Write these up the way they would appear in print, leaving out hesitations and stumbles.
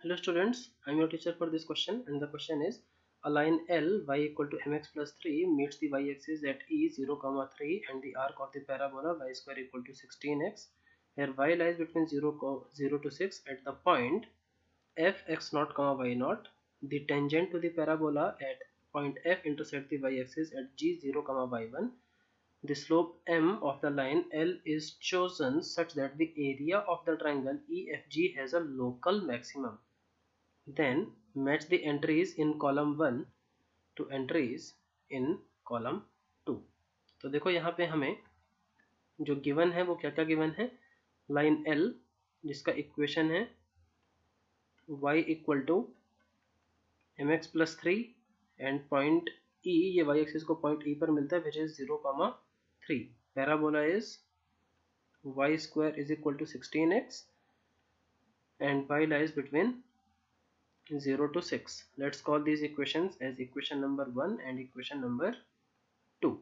Hello students, I am your teacher for this question, and the question is a line L y equal to mx plus 3 meets the y-axis at e 0, 3 and the arc of the parabola y square equal to 16x where y lies between 0 to 6 at the point f x naught, y naught. The tangent to the parabola at point f intersect the y-axis at g 0, y1. The slope m of the line L is chosen such that the area of the triangle EFG has a local maximum. Then match the entries in column 1 to entries in column 2. तो देखो यहाँ पे हमें जो given है वो क्या क्या गिवन है, लाइन L जिसका इक्वेशन है y equal to mx plus 3 and point E, ये y एक्सिस को पॉइंट E पर मिलता है which is 0, 3. Parabola is y square is equal to 16x and y lies between 0 to 6. Let's call these equations as equation number 1 and equation number 2.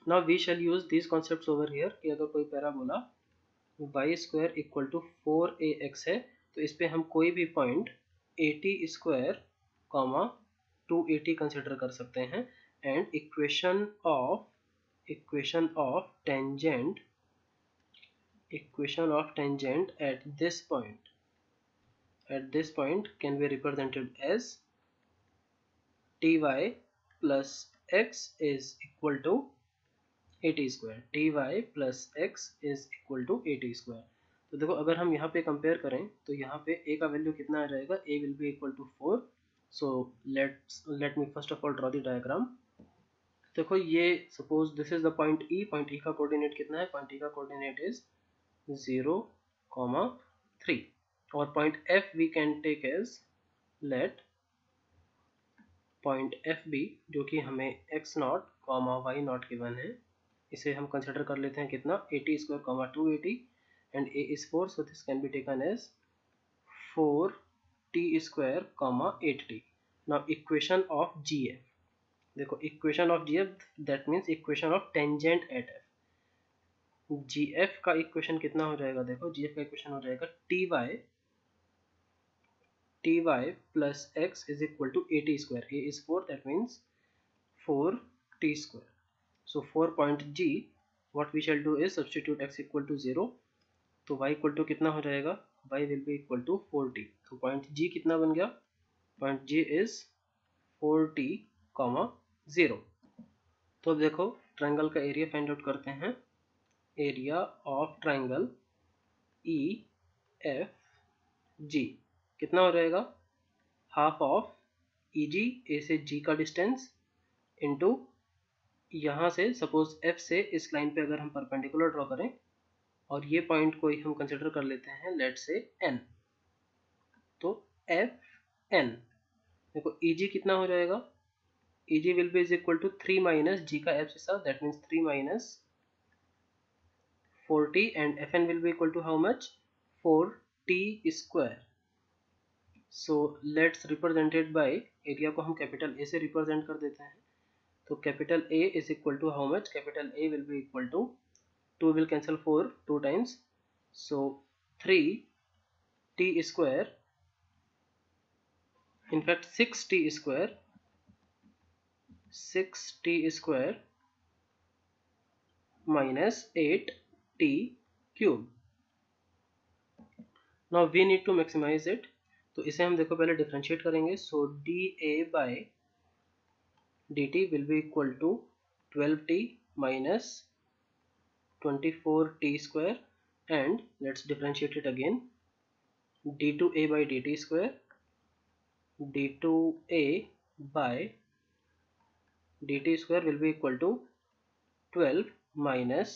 Now we shall use these concepts over here कि अगर कोई parabola y square equal to 4ax है तो इस पे हम कोई भी पॉइंट 80 स्क्वायर कॉमा 280 कंसिडर कर सकते हैं and equation of tangent at this point can be represented as ty plus x is equal to 80 square. ty plus x is equal to 80 square. तो देखो अगर हम यहाँ पे कंपेयर करें तो यहाँ पे a का वैल्यू कितना आ जाएगा, a will be equal to 4. so let me first of all draw the diagram. देखो ये suppose this is the point E का कोऑर्डिनेट कितना है, पॉइंट E का कोऑर्डिनेट इज 0, 3 और point F we can take as let point FB जो कि हमें x not y not given है, इसे हम कंसिडर कर लेते हैं कितना 80 square 280 and a is 4 so this can be taken as 4t square 8t. now equation of GF, देखो equation of GF that means equation of tangent at F. GF का equation कितना हो जाएगा, देखो GF का इक्वेशन हो जाएगा ty plus x is equal to 80 square. a is 4 that means 4t square. so for point G what we shall do is substitute x equal to 0 तो y equal to कितना हो जाएगा, y will be equal to 4t. तो point G कितना बन गया, point G is 4t, 0. तो देखो ट्रायंगल का एरिया फाइंड आउट करते हैं. एरिया ऑफ ट्रायंगल EFG कितना हो जाएगा, हाफ ऑफ EG, ए से G का डिस्टेंस इनटू यहाँ से सपोज F से इस लाइन पे अगर हम परपेंडिकुलर ड्रॉ करें और ये पॉइंट को हम कंसिडर कर लेते हैं लेट से N, तो FN. देखो EG कितना हो जाएगा, EG will be is equal to 3 minus G का F हिस्सा that means 3 minus 40 and FN will be equal to how much, 4t square. so let's represent it by area को हम capital A से represent कर देते हैं. तो capital A is equal to how much, capital A will be equal to 2 will cancel 4 2 times so 3t square, in fact 6t square minus 8t cube. now we need to maximize it. तो इसे हम देखो पहले differentiate करेंगे. so dA by dt will be equal to 12t minus 24t square and let's differentiate it again. d2a by dt square, d2a by dt square will be equal to 12 minus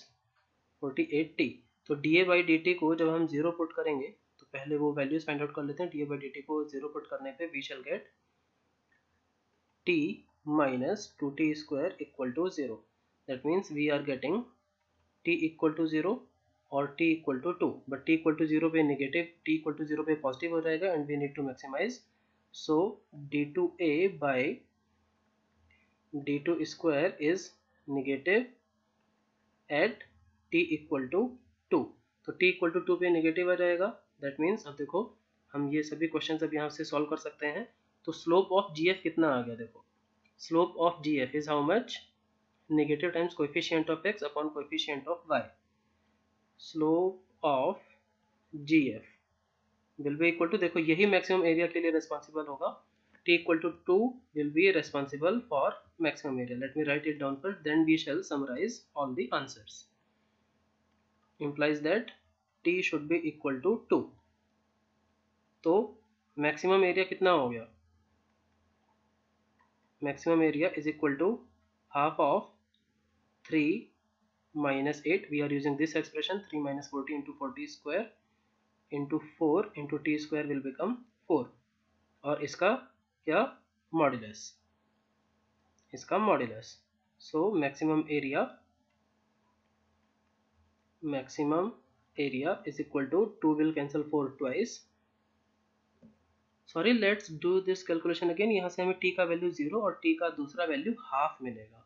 48t. तो dA by dt को जब हम 0 put करेंगे तो पहले वो values find out कर लेते हैं. dA by dt को 0 पुट करने पे we shall get t minus 2t square equal to 0. that means we are getting t equal to 0 और t equal to 2, but t equal to 0 पे negative, t equal to 0 पे positive हो जाएगा and we need to maximize. so d2a by d2 square is negative at t equal to 2. तो t equal to 2 पे negative आ जाएगा. that means अब देखो हम ये सभी क्वेश्चन अब यहाँ से सॉल्व कर सकते हैं। तो स्लोप ऑफ जी एफ कितना आ गया, देखो slope of G F is how much, negative times coefficient of x upon coefficient of y. Slope of G F will be equal to, देखो यही मैक्सिमम एरिया के लिए रिस्पॉन्सिबल होगा, t equal to 2 will be responsible for maximum area. Let me write it down first, then we shall summarize all the answers. Implies that t should be equal to 2. तो maximum area कितना हो गया, maximum area is equal to half of 3 minus 8, we are using this expression, 3 minus 40 into 40 square into 4 into t square will become 4, और इसका क्या, modulus, इसका modulus. So maximum area is equal to 2 will cancel 4 twice, sorry let's do this calculation again. यहाँ से हमें t का value 0 और t का दूसरा वैल्यू हाफ मिलेगा।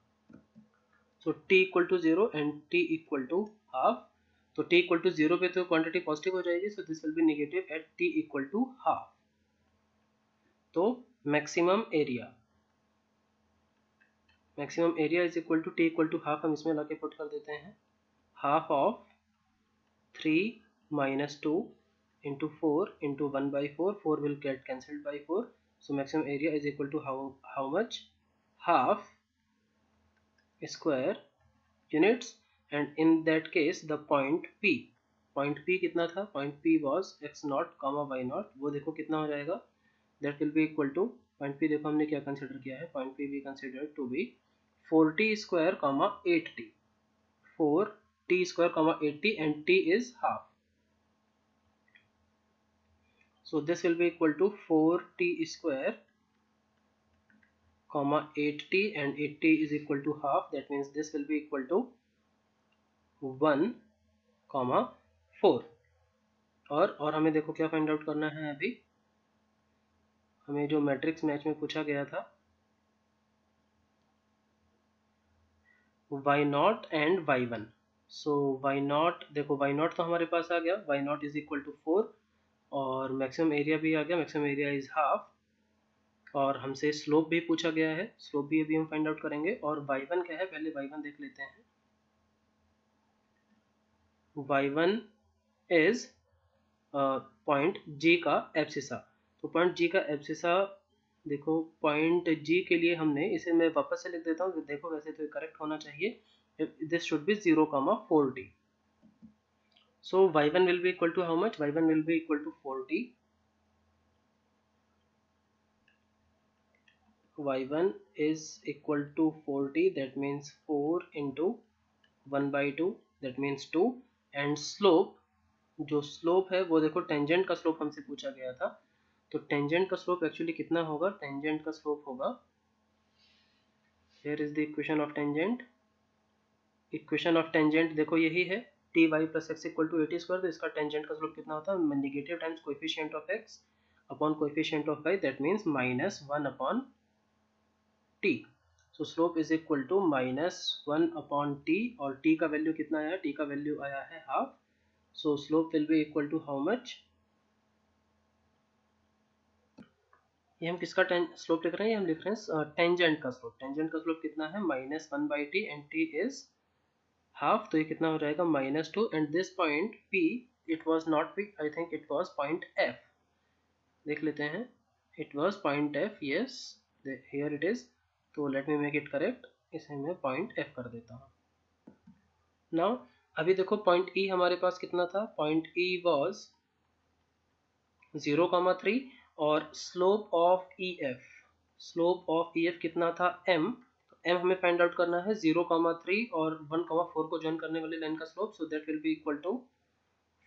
सो t equal to 0 and t equal to half. तो t इक्वल टू 0 पे तो क्वांटिटी पॉजिटिव हो जाएगी, so this will be negative at t equal to half. तो maximum area is equal to t equal to half, हम इसमें लाके put कर देते हैं, half of 3 minus 2 into 4 into 1 by 4, 4 will get cancelled by 4, so maximum area is equal to how much, half square units, and in that case the point P कितना था, point P was x naught comma y naught, वो देखो कितना हो जाएगा, that will be equal to, point P देखो हमने क्या कंसिडर किया है, point P we considered to be 4t square comma 8t, 4t square comma 8t, and t is half. So this will be equal to 4t square comma 8t, and 8t is equal to half, that means this will be equal to 1 comma 4। और हमें देखो क्या find out करना है, अभी हमें जो matrix match में पूछा गया था, y0 and y1। So y0, देखो y0 तो हमारे पास आ गया, y0 इज इक्वल टू 4, और मैक्सिमम एरिया भी आ गया, मैक्सिमम एरिया इज हाफ, और हमसे स्लोप भी पूछा गया है, स्लोप भी अभी हम फाइंड आउट करेंगे। और y1 क्या है, पहले y1 देख लेते हैं। y1 इज पॉइंट g का एब्सिसा। तो पॉइंट g का एब्सिसा, देखो पॉइंट g के लिए हमने इसे, मैं वापस से लिख देता हूँ, देखो वैसे तो करेक्ट होना चाहिए, this should be 0,4t। so y1 will be equal to how much, y1 will be equal to 4t, y1 is equal to 4t, that means 4 into 1 by 2, that means 2, and slope, जो slope है वो देखो tangent का slope हमसे पूछा गया था, तो टेंजेंट का स्लोप एक्चुअली कितना होगा, टेंजेंट का स्लोप होगा, here is the equation of tangent, equation of tangent देखो यही है, t y plus x equal to 80 square, तो इसका टेंजेंट का स्लोप कितना होता है, negative times coefficient of x upon coefficient of y, that means -1 upon t. So slope is equal to -1 upon t, और टी का वैल्यू कितना आया, टी का वैल्यू आया है half, so slope will be equal to how much, ये हम किसका स्लोप लिख रहे हैं, ये हम लिख रहे हैं टेंजेंट का स्लोप, टेंजेंट का स्लोप कितना है, -1 by t, and t is half, तो ये कितना हो जाएगा, -2, and this point P, it was not P, I think it was point F, देख लेते हैं, it was point F, yes here it is, तो let me make it correct, इसे मैं पॉइंट F कर देता हूँ। नाउ अभी देखो पॉइंट E हमारे पास कितना था, पॉइंट E वाज 0,3, और स्लोप ऑफ EF कितना था, m, तो m हमें फाइंड आउट करना है, 0,3 और 1,4 को ज्वाइन करने वाली लाइन का slope, so that will be equal to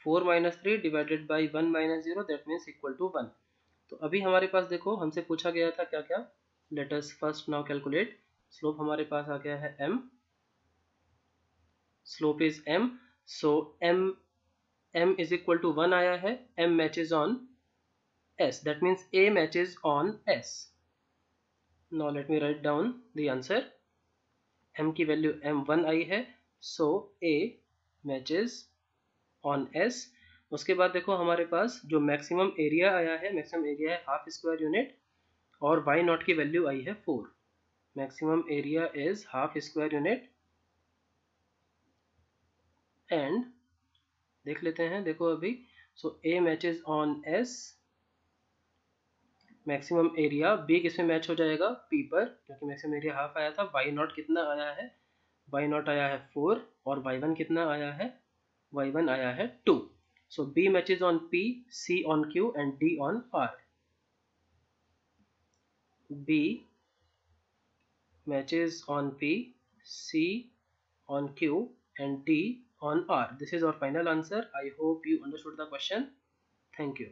4 - 3 divided by 1 - 0, that means equal to 1। तो अभी हमारे पास देखो हमसे पूछा गया था क्या क्या, let us first now calculate, slope हमारे पास आ गया है m, slope is m, so m is equal to 1 आया है, m matches on S, that means A matches on S. Now let me write down the answer. M की value M1 आई है, so A matches on S, उसके बाद देखो हमारे पास जो maximum area आया है, मैक्सिमम एरिया है हाफ स्क्वायर यूनिट और वाई नॉट की वैल्यू आई है 4. Maximum area is half square unit and देख लेते हैं, देखो अभी. So A matches on S, maximum area B किसमें मैच हो जाएगा, पी पर, क्योंकि मैक्सिमम एरिया हाफ आया था. वाई नॉट कितना आया है, वाई नॉट आया है 4 और वाई वन कितना आया है, वाई वन आया है 2. So B matches on P, C on Q and D on R. B matches on P, C on Q and D on R. This is our final answer. I hope you understood the question. Thank you.